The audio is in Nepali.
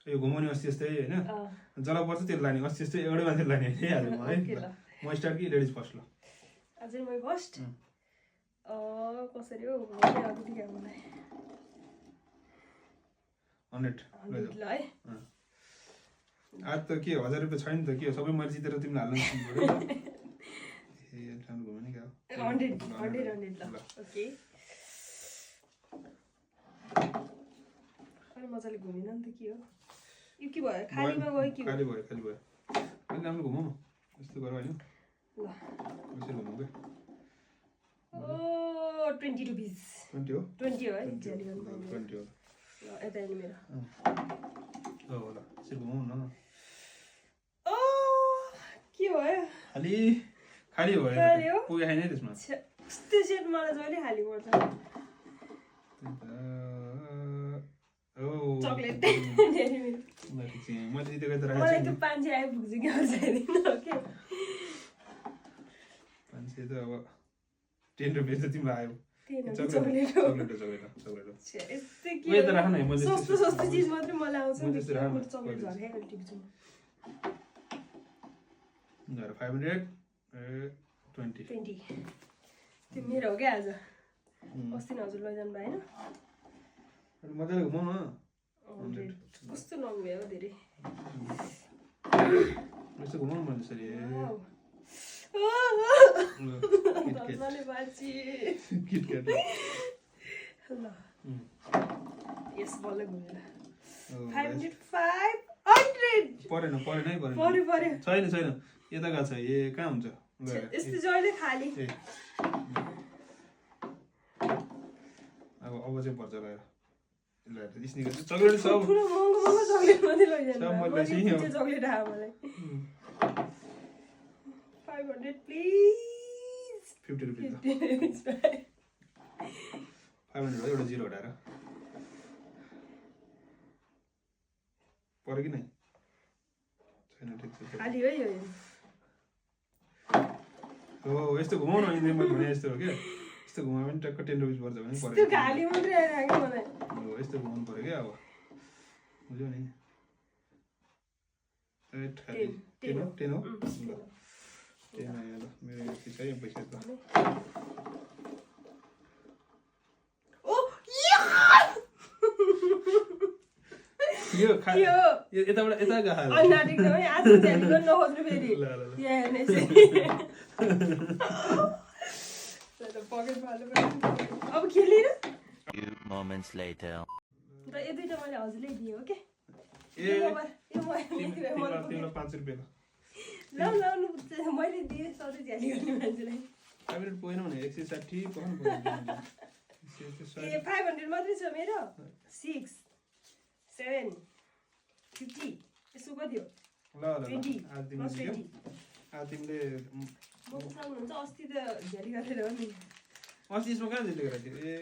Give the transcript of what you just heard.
यो घुमाउने अस्ति जस्तै होइन जला पर्छ त्यो लाने अस्ति जस्तै एउटै मान्छे लाने हाल्नु म है म स्टार्ट कि लेडिज फर्स्ट ल अझै म फर्स्ट कसरी हो मलाई 100 ल है आज त के 1000 रुपैयाँ छैन त के सबै मैले जितेर तिमीले हाल्नु पर्यो ए राम्रो घुमाउने क्या 100 ल ओके अनि मजाले घुमिन नि त के हो यो के भयो खालीमा गयो के खाली भयो अलि राम्रो घुमाऊ यस्तो गर हैन ल यसरी घुमाऊ के ओ 20 रुपैयाँ 20 हो 20 हो है ज्याली गर्नु 20 हो ल यता हेर्नु मेरो हो ल यसरी घुमाऊ न ओ के भयो खाली भयो पुगे छैन त्यसमा यस्तो सेट मलाई जहिले खाली पर्छ चकलेट डेरी मिल्क मैले जितेको त मलाई त्यो 500 आइपुग्छ कि आउँदैन ओके 500 त अब 10 रुपैयाँ त तिमीलाई आयो चकलेट सस्तो चिज मात्रै मलाई आउँछ नि चकलेट झर्कै टिप्छु 520 त्यो मेरो हो क्या आज अस्ति न हजुर लैजानु भयो होइन मजाले घुमाउ न कस्तो नगुयो हो धेरै यसो घुमाउनु मन त्यसरी किटक्याट ल यस बल्ल घुमेर 500 परेन पऱ्यो छैन यता गएको छ ए कहाँ हुन्छ यस्तो जहिले खाली अब चाहिँ पर्छ चकलेट सब महँगो चकलेट मात्रै लैजानु चकलेट आयो मलाई 500 प्लिज 50 रुपैयाँ 500 हो एउटा जिरो हटाएर पऱ्यो कि नै छैन ठिक छ खाली है यो हो यस्तो घुमाउ न मैले भने यस्तो हो क्या यस्तो घुमायो भने टक्क 10 रुपैयाँ पर्छ भने त्यो खाली मात्रै आइरहेको मलाई हो यस्तो घुमाउनु पर्यो क्या अब बुझ्यौ नि 10 हो 10 आयो ल मेरो यति चाहियो पैसा त यो यताबाट यता गयो अनाटिक है आज ध्यान गर्न नखोज्नु फेरि ल यहाँ हेर्ने चाहिँ पकेट फाल्नु अब खेलिन few moments later र यो दुईटा मैले हजुरले दिएँ हो के ए तिम्रो 5 रुपैयाँ ल मैले दिएँ सधैँ झ्याली गर्ने मान्छेलाई 500 पोइन भने 160 पर्नु ए 500 मात्रै छ मेरो 6 7 50 यसो कति हो ल 20 तिमीले सक्नुहुन्छ अस्ति त झ्याली गरेर हो नि अस्ति यसमा कहाँ झ्याली गरेको थियो ए